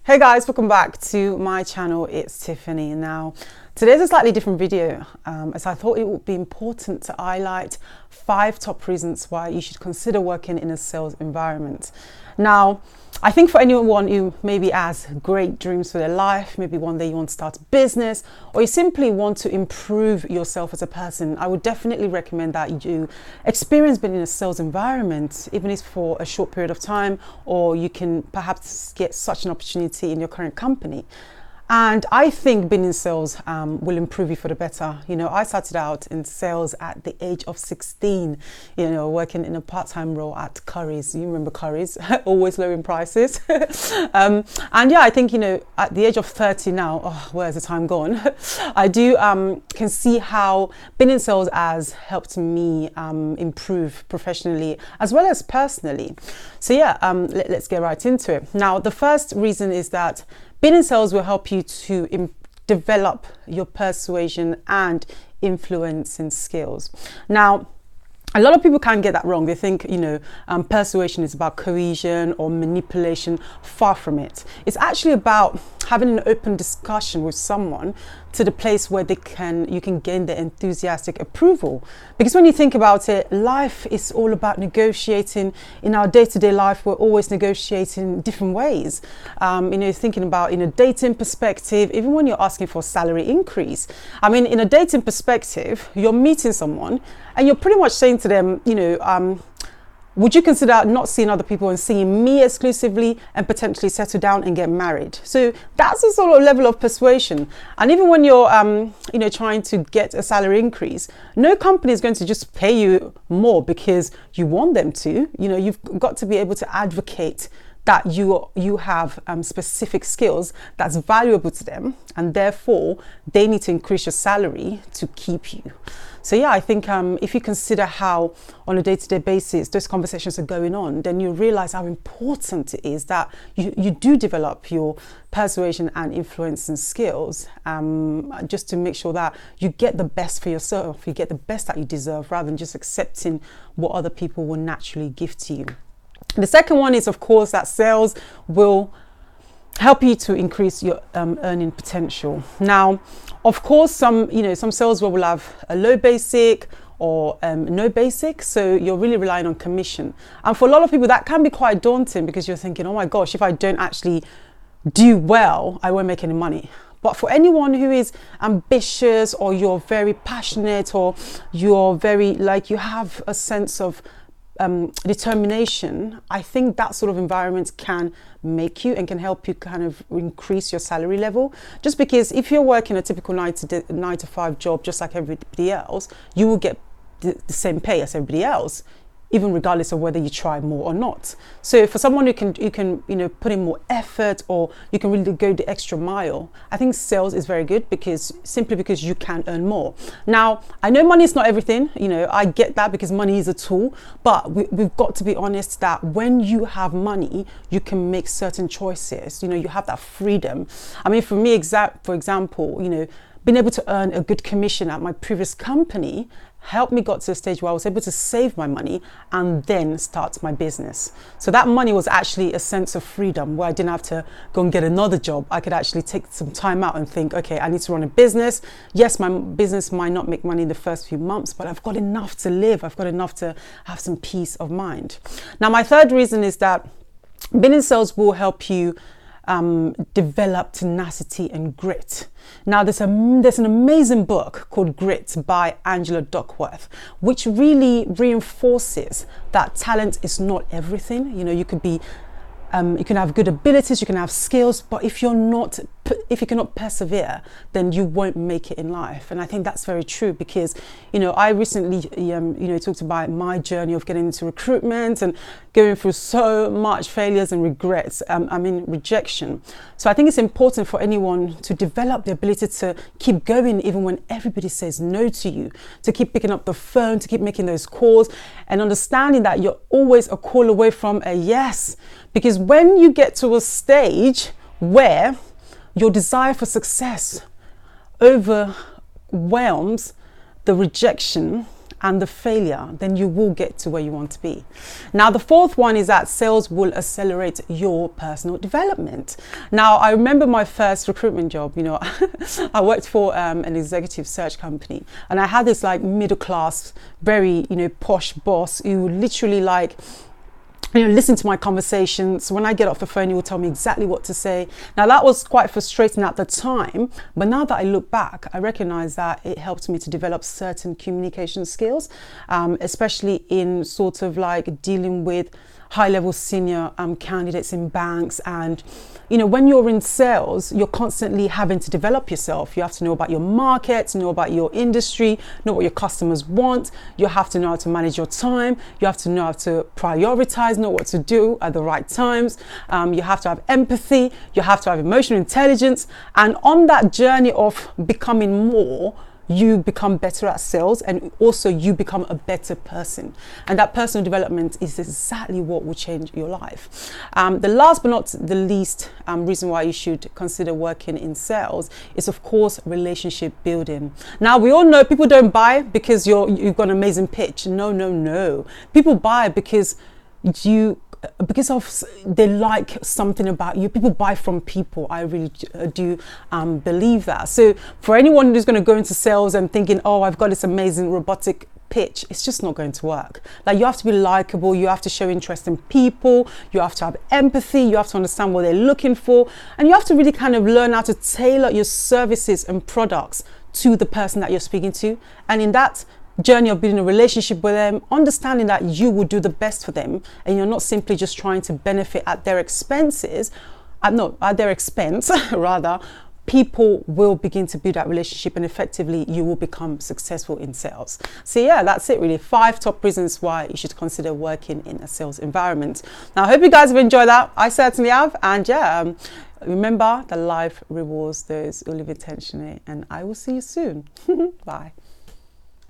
Hey guys, welcome back to my channel. It's Tiffany. Now, today's a slightly different video as I thought it would be important to highlight 5 top reasons why you should consider working in a sales environment. Now, I think for anyone who maybe has great dreams for their life, maybe one day you want to start a business, or you simply want to improve yourself as a person, I would definitely recommend that you experience being in a sales environment, even if for a short period of time, or you can perhaps get such an opportunity in your current company. And I think being in sales will improve you for the better. You know, I started out in sales at the age of 16, working in a part-time role at Curry's. You remember Curry's, always lowering prices. And yeah, I think, at the age of 30 now, where's the time gone? I do can see how being in sales has helped me improve professionally as well as personally. So yeah, let's get right into it. Now, the first reason is that being in sales will help you to develop your persuasion and influencing skills. Now, a lot of people can get that wrong. They think, persuasion is about coercion or manipulation. Far from it. It's actually about having an open discussion with someone to the place where you can gain their enthusiastic approval. Because when you think about it, life is all about negotiating. In our day-to-day life, we're always negotiating different ways. Thinking about in a dating perspective, even when you're asking for a salary increase. I mean, in a dating perspective, you're meeting someone and you're pretty much saying to them, would you consider not seeing other people and seeing me exclusively and potentially settle down and get married? So that's a sort of level of persuasion. And even when you're, trying to get a salary increase, no company is going to just pay you more because you want them to. You've got to be able to advocate that you have specific skills that's valuable to them, and therefore they need to increase your salary to keep you. So yeah, I think if you consider how on a day-to-day basis those conversations are going on, then you realize how important it is that you do develop your persuasion and influencing skills, just to make sure that you get the best for yourself, you get the best that you deserve, rather than just accepting what other people will naturally give to you. The second one is, of course, that sales will help you to increase your earning potential. Now, of course, some sales will have a low basic or no basic, so you're really relying on commission. And for a lot of people, that can be quite daunting because you're thinking, oh my gosh, if I don't actually do well, I won't make any money. But for anyone who is ambitious, or you're very passionate, or you're very, you have a sense of determination, I think that sort of environment can make you and can help you kind of increase your salary level. Just because if you're working a typical 9 to 5 job, just like everybody else, you will get the same pay as everybody else, even regardless of whether you try more or not. So for someone who can put in more effort, or you can really go the extra mile, I think sales is very good simply because you can earn more. Now, I know money is not everything, I get that, because money is a tool, but we've got to be honest that when you have money, you can make certain choices. You have that freedom. I mean, for me, for example, being able to earn a good commission at my previous company helped me got to a stage where I was able to save my money and then start my business. So that money was actually a sense of freedom, where I didn't have to go and get another job. I could actually take some time out and think, okay, I need to run a business. Yes, my business might not make money in the first few months, but I've got enough to live. I've got enough to have some peace of mind. Now, my third reason is that being in sales will help you develop tenacity and grit. Now, there's an amazing book called Grit by Angela Duckworth, which really reinforces that talent is not everything. You could be you can have good abilities, you can have skills, but if you cannot persevere, then you won't make it in life. And I think that's very true, because I recently talked about my journey of getting into recruitment and going through so much failures and regrets, rejection. So I think it's important for anyone to develop the ability to keep going even when everybody says no to you, to keep picking up the phone, to keep making those calls, and understanding that you're always a call away from a yes. Because when you get to a stage where your desire for success overwhelms the rejection and the failure, then you will get to where you want to be. Now, the fourth one is that sales will accelerate your personal development. Now, I remember my first recruitment job, you know, I worked for an executive search company, and I had this like middle class, very, you know, posh boss who would literally like, you know, listen to my conversations. When I get off the phone, he will tell me exactly what to say. Now, that was quite frustrating at the time, but now that I look back, I recognize that it helped me to develop certain communication skills, especially in sort of like dealing with high-level senior candidates in banks. And you know, when you're in sales, you're constantly having to develop yourself. You have to know about your market, know about your industry, know what your customers want. You have to know how to manage your time. You have to know how to prioritize, know what to do at the right times. You have to have empathy. You have to have emotional intelligence. And on that journey of becoming more, you become better at sales, and also you become a better person. And that personal development is exactly what will change your life. The last but not the least reason why you should consider working in sales is, of course, relationship building. Now, we all know people don't buy because you've got an amazing pitch. No. People buy because they like something about you. People buy from people. I really do believe that. So for anyone who's going to go into sales and thinking, oh, I've got this amazing robotic pitch, it's just not going to work. Like, you have to be likable, you have to show interest in people, you have to have empathy, you have to understand what they're looking for, and you have to really kind of learn how to tailor your services and products to the person that you're speaking to. And in that journey of building a relationship with them, understanding that you will do the best for them, and you're not simply just trying to benefit at their expenses, at their expense rather, people will begin to build that relationship, and effectively you will become successful in sales. So yeah, that's it really. 5 top reasons why you should consider working in a sales environment. Now, I hope you guys have enjoyed that. I certainly have. And yeah, remember that life rewards those who live intentionally, and I will see you soon. Bye.